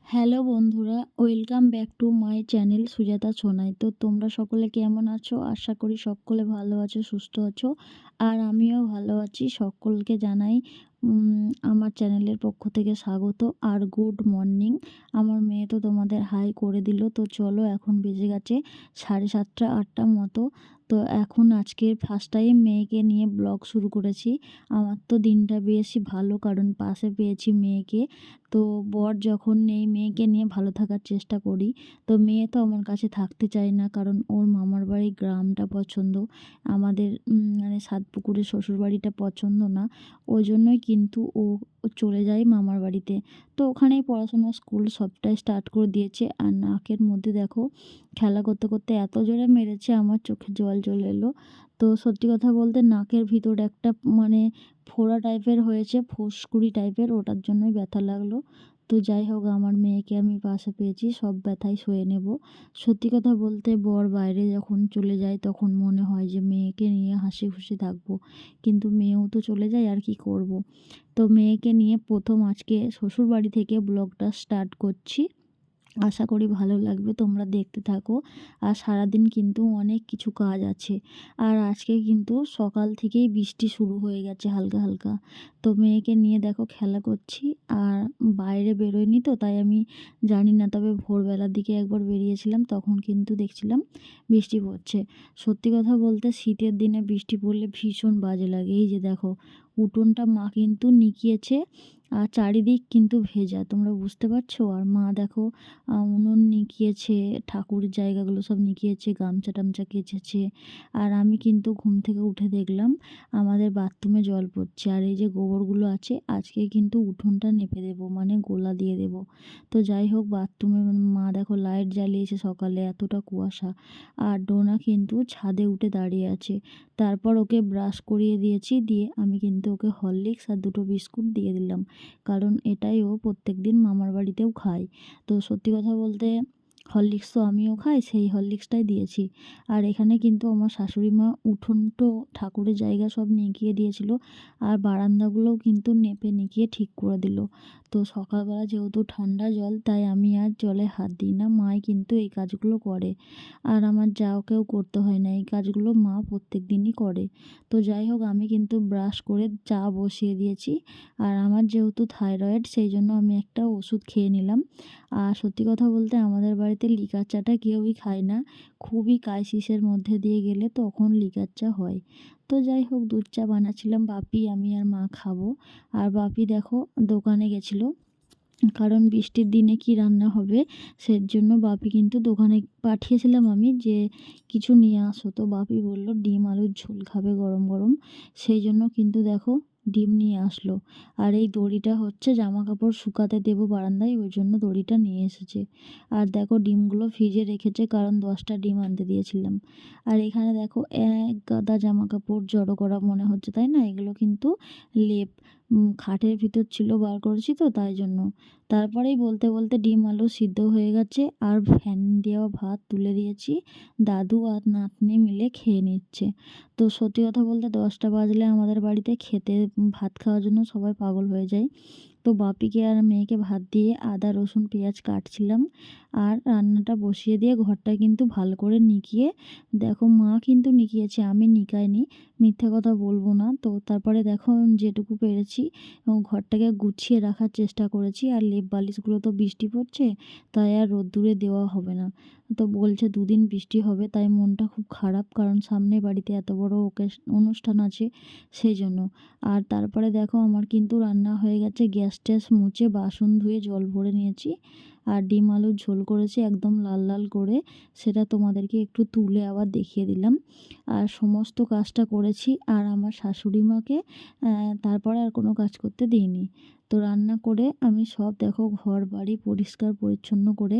Hello বন্ধুরা, welcome back to my channel Sujata Sonai. তো তোমরা সকলে কেমন আছো? আশা করি সকলে ভালো আছো, সুস্থ আছো। আর আমিও ভালো আছি। সকলকে জানাই আমার চ্যানেলের পক্ষ থেকে স্বাগত আর গুড মর্নিং। আমার মেয়ে তো তোমাদের হাই করে দিল। তো চলো, এখন বেজে গেছে 7:30 8টার মতো। তো এখন আজকে ফার্স্ট টাইম মেয়েকে নিয়ে ব্লগ শুরু করেছি। আমার তো দিনটা বেশি ভালো, কারণ পাশে পেয়েছি মেয়েকে। তো বর যখন নেই, মেয়েকে নিয়ে ভালো থাকার চেষ্টা করি। তো মেয়ে তো আমার কাছে থাকতে চায় না, কারণ ওর মামার বাড়ি গ্রামটা পছন্দ, আমাদের মানে সাতপুকুরের শ্বশুরবাড়িটা পছন্দ না। ওই জন্যই কিন্তু ও চলে যায় মামার বাড়িতে। তো ওখানেই পড়াশোনা, স্কুল সবটাই স্টার্ট করে দিয়েছে। আর নাকের মধ্যে দেখো, খেলা করতে করতে এত জোরে মেরেছে, আমার চোখে জল চলে এলো। তো সত্যি কথা বলতে নাকের ভিতর একটা মানে ফোড়া টাইপের হয়েছে, ফুসকুড়ি টাইপের, ওটার জন্যই ব্যথা লাগলো। তো যাই হোক, আমার মেয়েকে আমি পাশে পেয়েছি, সব ব্যথাই সয়ে নেব। সত্যি কথা বলতে, বর বাইরে যখন চলে যায় তখন মনে হয় যে মেয়েকে নিয়ে হাসি খুশি থাকবো, কিন্তু মেয়েও তো চলে যায়, আর কি করব। তো মেয়েকে নিয়ে প্রথম আজকে শ্বশুরবাড়ি থেকে ব্লগটা স্টার্ট করছি। আশা করি ভালো লাগবে, তোমরা দেখতে থাকো। আর সারাদিন কিন্তু অনেক কিছু কাজ আছে। আর আজকে কিন্তু সকাল থেকেই বৃষ্টি শুরু হয়ে গেছে হালকা হালকা। তো মেয়েকে নিয়ে দেখো খেলা করছি। আর বাইরে বেরোয়নি তো, তাই আমি জানি না, তবে ভোরবেলার দিকে একবার বেরিয়েছিলাম, তখন কিন্তু দেখছিলাম বৃষ্টি পড়ছে। সত্যি কথা বলতে শীতের দিনে বৃষ্টি পড়লে ভীষণ বাজে লাগে। এই যে দেখো, উঠোনটা মা কিন্তু নিকিয়েছে, আর চারিদিক কিন্তু ভেজা, তোমরা বুঝতে পারছো। আর মা দেখো উনুন নিকিয়েছে, ঠাকুরের জায়গাগুলো সব নিকিয়েছে, গামছা টামছা কেচেছে। আর আমি কিন্তু ঘুম থেকে উঠে দেখলাম আমাদের বাথরুমে জল পড়ছে। আর এই যে গোবরগুলো আছে, আজকে কিন্তু উঠোনটা নেপে দেবো, মানে গোলা দিয়ে দেবো। তো যাই হোক, বাথরুমে মা দেখো লাইট জ্বালিয়েছে সকালে, এতটা কুয়াশা। আর ডোনা কিন্তু ছাদে উঠে দাঁড়িয়ে আছে। তারপর ওকে ব্রাশ করিয়ে দিয়েছি, দিয়ে আমি কিন্তু ওকে হরলিক্স আর দুটো বিস্কুট দিয়ে দিলাম, কারণ এটাই ও প্রত্যেক দিন মামার বাড়িতেও খায়। তো সত্যি কথা বলতে হরলিক্স তো আমিও খাই, সেই হরলিক্সটাই দিয়েছি। আর এখানে কিন্তু আমার শাশুড়ি মা উঠোনটো ঠাকুরের জায়গা সব নিকিয়ে দিয়েছিল, আর বারান্দাগুলোও কিন্তু নেপে নিকিয়ে ঠিক করে দিল। তো সকালবেলা যেহেতু ঠান্ডা জল, তাই আমি আর জলে হাত দিই না, মাই কিন্তু এই কাজগুলো করে। আর আমার যাওকেও করতে হয় না, এই কাজগুলো মা প্রত্যেক দিনই করে। তো যাই হোক, আমি কিন্তু ব্রাশ করে চা বসিয়ে দিয়েছি। আর আমার যেহেতু থাইরয়েড, সেই জন্য আমি একটা ওষুধ খেয়ে নিলাম। আর সত্যি কথা বলতে আমাদের বাড়িতে লিকার চাটা কেউই খায় না, খুবই ক্রাইসিসের মধ্যে দিয়ে গেলে তখন লিকার চা হয়। তো যাই হোক, দুধ চা বানাচ্ছিলাম, বাপি, আমি আর মা খাবো। আর বাপি দেখো দোকানে গেছিলো, কারণ বৃষ্টির দিনে কি রান্না হবে, সেজন্য বাপি কিন্তু দোকানে পাঠিয়েছিলাম আমি যে কিছু নিয়ে আসো। তো বাপি বলল ডিম আলুর ঝোল খাবে গরম গরম, সেই জন্য কিন্তু দেখো ডিম নিয়ে আসলো। আর এই দড়িটা হচ্ছে জামা কাপড় শুকাতে দেবো বারান্দায়, ওই জন্য দড়িটা নিয়ে এসেছে। আর দেখো ডিমগুলো ফ্রিজে রেখেছে, কারণ 10টা ডিম আনতে দিয়েছিলাম। আর এখানে দেখো এক গাদা জামা কাপড় জড়ো করা মনে হচ্ছে, তাই না? এগুলো কিন্তু লেপ, খাটের ভিতর ছিল, বার করেছি তো তাই জন্য। তারপরেই বলতে বলতে ডিম আলু সিদ্ধ হয়ে গেছে, আর ফ্যান দেওয়া ভাত তুলে দিয়েছি, দাদু আর নাতনি মিলে খেয়ে নিচ্ছে। তো সত্যি কথা বলতে 10টা বাজলে আমাদের বাড়িতে খেতে, ভাত খাওয়ার জন্য সবাই পাগল হয়ে যায়। তো বাপিকে আর মেয়েকে ভাত দিয়ে আদা রসুন পেঁয়াজ কাটছিলাম, আর রান্নাটা বসিয়ে দিয়ে ঘরটা কিন্তু ভালো করে নিকিয়ে, দেখো মা কিন্তু নিকিয়েছে, আমি নিকাইনি, মিথ্যে কথা বলবো না। তো তারপরে দেখো যেটুকু পেরেছি এবং ঘরটাকে গুছিয়ে রাখার চেষ্টা করেছি। আর লেপ বালিশগুলো তো বৃষ্টি পড়ছে, তাই আর রোদ্দুরে দেওয়া হবে না। তো বলছে 2 দিন বৃষ্টি হবে, তাই মনটা খুব খারাপ, কারণ সামনে বাড়িতে এত বড় অনুষ্ঠান আছে, সেই জন্য। আর তারপরে দেখো আমার কিন্তু রান্না হয়ে গেছে, গ্যাস ট্যাস মুছে বাসন ধুয়ে জল ভরে নিয়েছি। আর ডিম আলুর ঝোল করেছি একদম লাল লাল করে, সেটা তোমাদেরকে একটু তুলে আবার দেখিয়ে দিলাম। আর সমস্ত কাজটা করেছি, আর আমার শাশুড়ি মাকে তারপরে আর কোনো কাজ করতে দিইনি। তো রান্না করে আমি সব দেখো ঘর বাড়ি পরিষ্কার পরিচ্ছন্ন করে,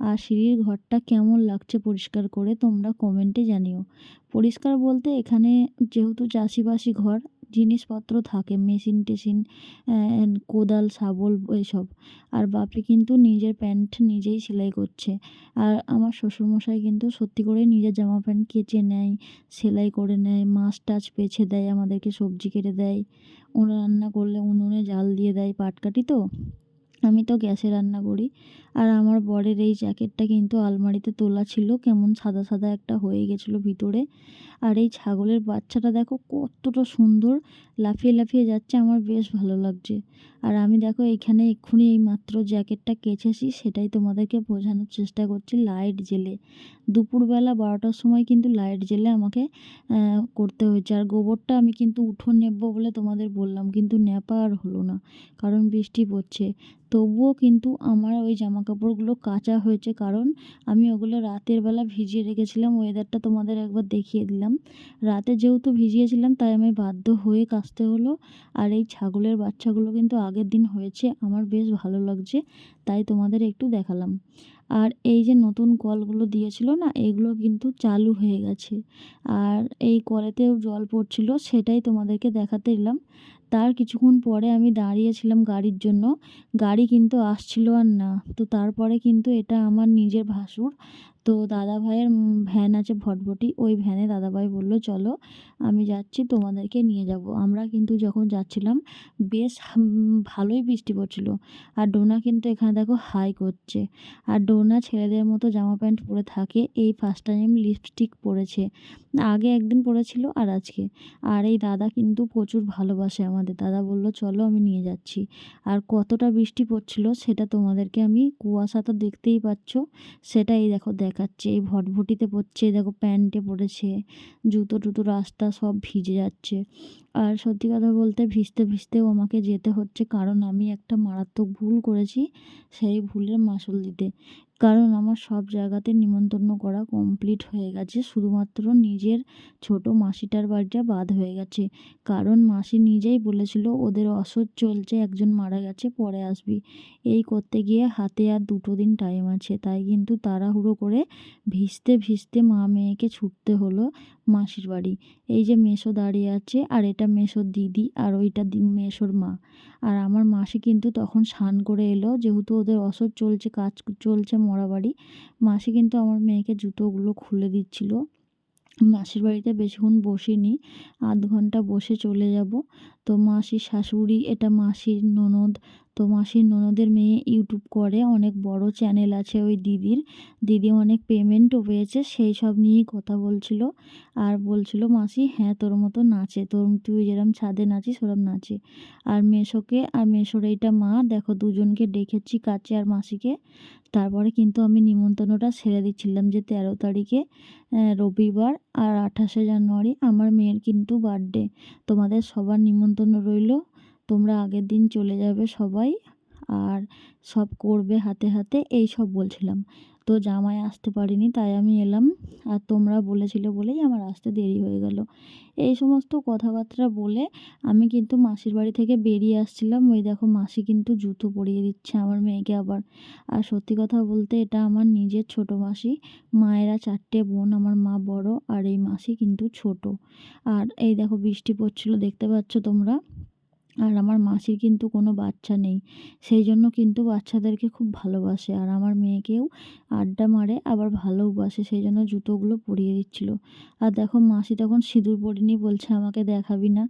আর সিঁড়ির ঘরটা কেমন লাগছে পরিষ্কার করে তোমরা কমেন্টে জানিও। পরিষ্কার বলতে এখানে যেহেতু চাষিবাসি ঘর, জিনিসপত্র থাকে, মেশিন টেশিন, কোদাল শাবল এসব। আর বাপি কিন্তু নিজের প্যান্ট নিজেই সেলাই করছে। আর আমার শ্বশুরমশাই কিন্তু সত্যি করে নিজের জামা প্যান্ট কেচে নেয়, সেলাই করে নেয়, মাছ টাছ বেছে দেয়, আমাদেরকে সবজি কেটে দেয়, রান্না করলে উনুনে জাল দিয়ে দেয়, পাটকাঠি তো। আমি তো গ্যাসে রান্না করি। আর আমার বরের এই জ্যাকেটটা কিন্তু আলমারিতে তোলা ছিল, কেমন সাদা, সাদা একটা হয়ে গেছিলো ভিতরে। আর এই ছাগলের বাচ্চাটা দেখো কতটা সুন্দর লাফিয়ে, লাফিয়ে যাচ্ছে, আমার বেশ ভালো লাগছে। আর আমি দেখো এইখানে এক্ষুনি এইমাত্র জ্যাকেটটা কেচেছি, সেটাই তোমাদেরকে বোঝানোর চেষ্টা করছি লাইট জ্বেলে। দুপুরবেলা ১২টার সময় কিন্তু লাইট জ্বেলে আমাকে করতে হয়েছে। আর গোবরটা আমি কিন্তু উঠোন নেবো বলে তোমাদের বললাম, কিন্তু ন্যাপা আর হলো না, কারণ বৃষ্টি পড়ছে। তবুও কিন্তু আমার ওই জামাকাপড়গুলো কাচা হয়েছে, কারণ আমি ওগুলো রাতের বেলা ভিজিয়ে রেখেছিলাম। ওয়েদারটা তোমাদের একবার দেখিয়ে দিলাম। রাতে যেহেতু ভিজিয়েছিলাম তাই আমি বাধ্য হয়ে কাচতে হলো। আর এই ছাগলের বাচ্চাগুলো কিন্তু আগের দিন হয়েছে, আমার বেশ ভালো লাগছে, তাই তোমাদের একটু দেখালাম। আর এই যে নতুন কলগুলো দিয়েছিল না, এগুলো কিন্তু চালু হয়ে গেছে। আর এই কলেতেও জল পড়ছিল, সেটাই তোমাদেরকে দেখাতে এলাম। তার কিছুক্ষণ পরে আমি দাঁড়িয়েছিলাম গাড়ির জন্য, গাড়ি কিন্তু আসছিল আর না। তো তারপরে কিন্তু এটা আমার নিজের ভাসুর, তো দাদাভাইয়ের ভ্যান আছে ভটভটি, ওই ভ্যানে দাদাভাই বলল চলো আমি যাচ্ছি, তোমাদেরকে নিয়ে যাব। আমরা কিন্তু যখন যাচ্ছিলাম বেশ ভালোই বৃষ্টি পড়ছিল। আর ডোনা কিন্তু এখানে দেখো হাই করছে। আর ডোনা ছেলেদের মতো জামা প্যান্ট পরে থাকে, এই ফার্স্ট টাইম লিপস্টিক পরেছে, আগে একদিন পরেছিল আর আজকে। আর এই দাদা কিন্তু প্রচুর ভালোবাসে আমাদের, দাদা বলল চলো আমি নিয়ে যাচ্ছি। আর কতটা বৃষ্টি পড়ছিল সেটা তোমাদেরকে আমি, কুয়াশা তো দেখতেই পাচ্ছ, সেটা এই দেখো দেখাচ্ছে। এই ভটভটিতে পড়ছে, দেখো প্যান্টে পড়েছে, জুতো টুতো রাস্তা সব ভিজে যাচ্ছে। আর সত্যি কথা বলতে ভিজতে ভিজতেও আমাকে যেতে হচ্ছে, কারণ আমি একটা মারাত্মক ভুল করেছি, সেই ভুলের মাসুল দিতে। কারণ আমার সব জায়গাতে নিমন্ত্রণ করা কমপ্লিট হয়ে গেছে, শুধুমাত্র নিজের ছোট মাসিটার বাড়িটা বাদ হয়ে গেছে। কারণ মাসি নিজেই বলেছিল ওদের অসহ্য চলছে, একজন মারা গেছে, পরে আসবি। এই করতে গিয়ে হাতে আর 2 দিন টাইম আছে, তাই কিন্তু তাড়াহুড়ো করে ভিজতে ভিজতে মা মেয়েকে ছুটতে হলো মাসির বাড়ি। এই যে মেসো দাঁড়িয়ে আছে, আর এটা মেসোর দিদি, আর ওইটা মেসোর মা। আর আমার মাসি কিন্তু তখন স্নান করে এলো, যেহেতু ওদের অসহ্য চলছে, কাজ চলছে মরা বাড়ি। মাসি কিন্তু আমার মেয়েকে জুতোগুলো খুলে দিচ্ছিল। মাসির বাড়িতে বেশিক্ষণ বসিনি, ০.৫ ঘন্টা বসে চলে যাব। তো মাসির শাশুড়ি, এটা মাসির ননদ, তো মাসির ননদের মেয়ে ইউটিউব করে, অনেক বড় চ্যানেল আছে ওই দিদির। দিদি অনেক পেমেন্টও পেয়েছে, সেই সব নিয়েই কথা বলছিল। আর বলছিল মাসি হ্যাঁ তোর মতো নাচে, তুই যেরকম ছাদে নাচিস ওরম নাচে। আর মেসোকে আর মেসোর এইটা মা, দেখো দুজনকে ডেকেছি, কাচে আর মাসিকে। তারপরে কিন্তু আমি নিমন্ত্রণটা সেরে দিচ্ছিলাম যে 13 তারিখে রবিবার আর 28শে জানুয়ারি আমার মেয়ের কিন্তু বার্থডে। তোমাদের সবার নিমন্ত্রণ রইল, তোমরা আগের দিন চলে যাবে সবাই, আর সব করবে হাতে হাতে, এই সব বলছিলাম। তো জামাই আসতে পারিনি, তাই আমি এলাম। আর তোমরা বলেছিলে বলেই আমার আসতে দেরি হয়ে গেল। এই সমস্ত কথাবার্তা বলে আমি কিন্তু মাসির বাড়ি থেকে বেরিয়ে আসছিলাম। ওই দেখো মাসি কিন্তু জুতো পরিয়ে দিচ্ছে আমার মেয়েকে আবার। আর সত্যি কথা বলতে এটা আমার নিজের ছোট মাসি। মায়েরা 4টে বোন, আমার মা বড় আর এই মাসি কিন্তু ছোট। আর এই দেখো বৃষ্টি পড়ছিল, দেখতে পাচ্ছ তোমরা। আর আমার মাসির কিন্তু কোনো বাচ্চা নেই, সেই জন্য কিন্তু বাচ্চাদেরকে খুব ভালোবাসে, আর আমার মেয়েকেও আড্ডা মারে আবার ভালোবাসে, সেই জন্য জুতোগুলো পরিয়ে দিচ্ছিল। আর দেখো মাসি তখন সিঁদুর পরিনি, বলছে আমাকে দেখাবি না।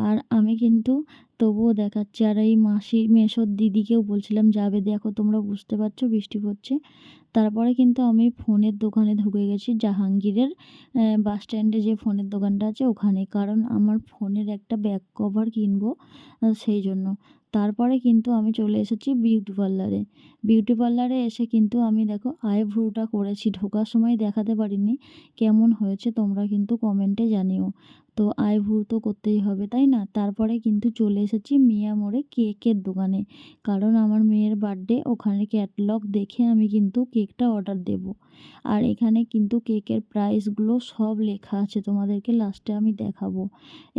আর আমি কিন্তু তবুও দেখাচ্ছি। আর এই মাসি মেসোর দিদিকেও বলছিলাম যাবে, দেখো তোমরা বুঝতে পারছো বৃষ্টি পড়ছে। তারপরে কিন্তু আমি ফোনের দোকানে ঢুকে গেছি, জাহাঙ্গীরের বাস স্ট্যান্ডে যে ফোনের দোকানটা আছে ওখানে, কারণ আমার ফোনের একটা ব্যাক কভার কিনবো, সেই জন্য। তারপরে কিন্তু আমি চলে এসেছি বিউটি পার্লারে। বিউটি পার্লারে এসে কিন্তু আমি দেখো আইব্রোটা করেছি, ঢোকার সময় দেখাতে পারিনি, কেমন হয়েছে তোমরা কিন্তু কমেন্টে জানিও। তো আইব্রো তো করতেই হবে তাই না। তারপরে কিন্তু চলে এসেছি মিয়া মোড়ে কেকের দোকানে, কারণ আমার মেয়ের বার্থডে, ওখানে ক্যাটালগ দেখে আমি কিন্তু কেকটা অর্ডার দেব। আর এখানে কিন্তু কেকের প্রাইসগুলো সব লেখা আছে, তোমাদেরকে লাস্টে আমি দেখাবো।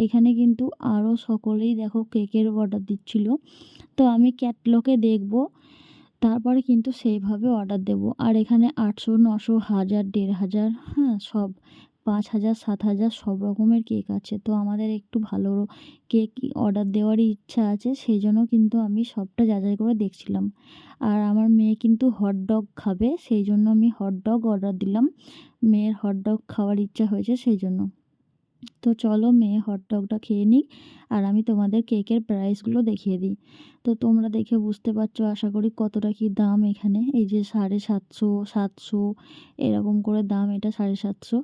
এখানে কিন্তু আরও সকলেই দেখো কেকের অর্ডার দিচ্ছিল, তো আমি ক্যাটালগে দেখব, তারপরে কিন্তু সেইভাবে অর্ডার দেব। আর এখানে 800, 900, 1000, 1500, হ্যাঁ সব 5000, 7000 সব রকমের কেক আছে। তো আমাদের একটু ভালো কেক অর্ডার দেওয়ারই ইচ্ছা আছে, সেই জন্য কিন্তু আমি সবটা যাচাই করে দেখছিলাম। আর আমার মেয়ে কিন্তু হটডগ খাবে, সেই জন্য আমি হটডগ অর্ডার দিলাম, মেয়ের হটডগ খাওয়ার ইচ্ছা হয়েছে সেই জন্য। তো চলো মেয়ে হটডগটা খেয়ে নিক আর আমি তোমাদের কেকের প্রাইসগুলো দেখিয়ে দিই। তো তোমরা দেখে বুঝতে পারছো আশা করি কতটা কি দাম এখানে। এই যে 750, 700 এরকম করে দাম, এটা 750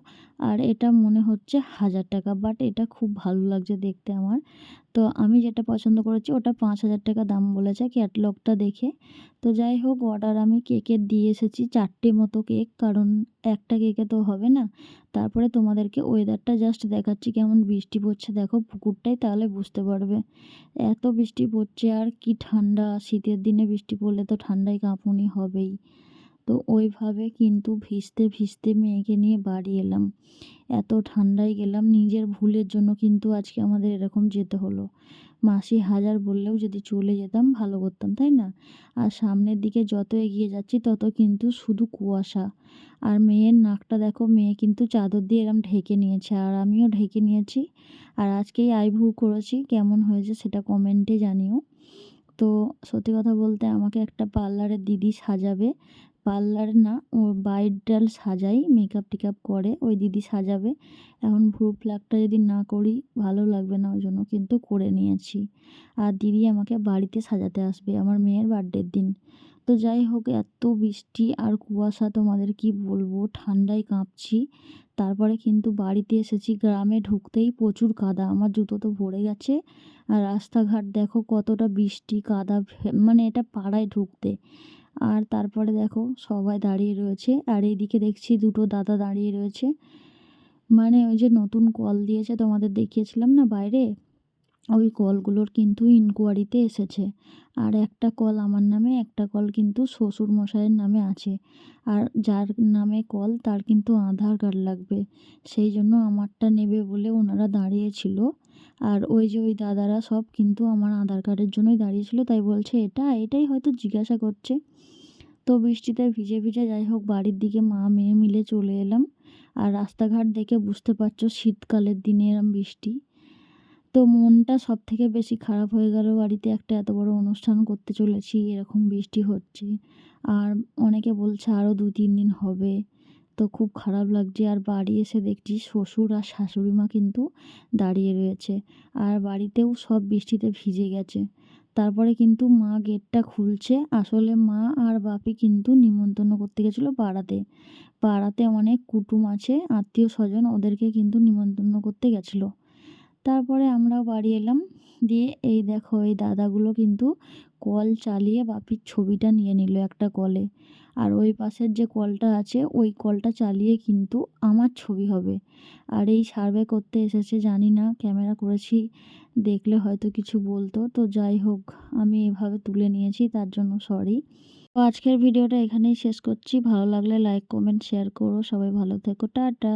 আর এটা মনে হচ্ছে 1000 টাকা, বাট এটা খুব ভালো লাগছে দেখতে আমার। তো আমি যেটা পছন্দ করেছি ওটা 5000 টাকা দাম বলেছে ক্যাটালগটা দেখে। তো যাই হোক, অর্ডার আমি কেকের দিয়ে এসেছি 4টে মতো কেক, কারণ একটা কেকে তো হবে না। তারপরে তোমাদেরকে ওয়েদারটা জাস্ট দেখাচ্ছি কেমন বৃষ্টি পড়ছে, দেখো পুকুরটাই, তাহলে বুঝতে পারবে। এত বৃষ্টি পড়ছে আর কি ঠান্ডা, শীতের দিনে বৃষ্টি পড়লে তো ঠান্ডায় কাঁপুনি হবেই। তো ওইভাবে কিন্তু ভিজতে ভিজতে মেয়েকে নিয়ে বাড়ি এলাম। এত ঠান্ডায় গেলাম, নিজের ভুলের জন্য কিন্তু আজকে আমাদের এরকম যেতে হলো। মাসি হাজার বললেও যদি চলে যেতাম ভালো করতাম, তাই না? আর সামনের দিকে যত এগিয়ে যাচ্ছি তত কিন্তু শুধু কুয়াশা। আর মেয়ের নাকটা দেখো, মেয়ে কিন্তু চাদর দিয়ে এরম ঢেকে নিয়েছে আর আমিও ঢেকে নিয়েছি। আর আজকেই আইব্রু করেছি, কেমন হয়েছে সেটা কমেন্টে জানিও। তো সত্যি কথা বলতে আমাকে একটা পার্লারের দিদি সাজাবে, পার্লার না, ও ব্রাইডাল সাজাই, মেকআপ টেকআপ করে ওই দিদি সাজাবে। এখন ভ্রু প্লাকটা যদি না করি ভালো লাগবে না, ওই জন্য কিন্তু করে নিয়েছি। আর দিদি আমাকে বাড়িতে সাজাতে আসবে আমার মেয়ের বার্থডের দিন। তো যাই হোক, এত বৃষ্টি আর কুয়াশা তোমাদের কি বলবো, ঠান্ডায় কাঁপছি। তারপরে কিন্তু বাড়িতে এসেছি, গ্রামে ঢুকতেই প্রচুর কাদা, আমার জুতো তো ভরে গেছে। আর রাস্তাঘাট দেখো কতটা বৃষ্টি কাদা, মানে এটা পাড়ায় ঢুকতে। আর তারপরে দেখো সবাই দাঁড়িয়ে রয়েছে, আর এইদিকে দেখছি দুটো দাদা দাঁড়িয়ে রয়েছে। মানে ওই যে নতুন কল দিয়েছে তোমাদের দেখিয়েছিলাম না বাইরে, ওই কলগুলোর কিন্তু ইনকোয়ারিতে এসেছে। আর একটা কল আমার নামে, একটা কল কিন্তু শ্বশুর মশাইয়ের নামে আছে। আর যার নামে কল তার কিন্তু আধার কার্ড লাগবে, সেই জন্য আমারটা নেবে বলে ওনারা দাঁড়িয়েছিল। আর ওই যে ওই দাদারা সব কিন্তু আমার আধার কার্ডের জন্যই দাঁড়িয়েছিল, তাই বলছে এটাই হয়তো জিজ্ঞাসা করছে। তো বৃষ্টিতে ভিজে ভিজে যাই হোক বাড়ির দিকে মা মেয়ে মিলে চলে এলাম। আর রাস্তাঘাট দেখে বুঝতে পারছো শীতকালের দিনে এরম বৃষ্টি। তো মনটা সব থেকে বেশি খারাপ হয়ে গেল, বাড়িতে একটা এত বড় অনুষ্ঠান করতে চলেছি, এরকম বৃষ্টি হচ্ছে। আর অনেকে বলছে আরও 2-3 দিন হবে। তো খুব খারাপ লাগছে। আর বাড়ি এসে দেখছি শ্বশুর আর শাশুড়ি মা কিন্তু দাঁড়িয়ে রয়েছে, আর বাড়িতেও সব বৃষ্টিতে ভিজে গেছে। তারপরে কিন্তু মা গেটটা খুলছে, আসলে মা আর বাপি কিন্তু নিমন্ত্রণ করতে গেছিলো পাড়াতে। পাড়াতে অনেক কুটুম আছে, আত্মীয় স্বজন, ওদেরকে কিন্তু নিমন্ত্রণ করতে গেছিলো। তারপরে আমরাও বাড়ি এলাম। দিয়ে এই দেখো এই দাদাগুলো কিন্তু কল চালিয়ে বাপির ছবিটা নিয়ে নিল একটা কলে। আর ওই পাশের যে কলটা আছে ওই কলটা চালিয়ে কিন্তু আমার ছবি হবে। আর এই সার্ভে করতে এসেছে, জানি না ক্যামেরা করেছি দেখলে হয়তো কিছু বলতো। তো যাই হোক, আমি এভাবে তুলে নিয়েছি, তার জন্য সরি। তো আজকের ভিডিওটা এখানেই শেষ করছি, ভালো লাগলে লাইক কমেন্ট শেয়ার করো, সবাই ভালো থেকো, টাটা।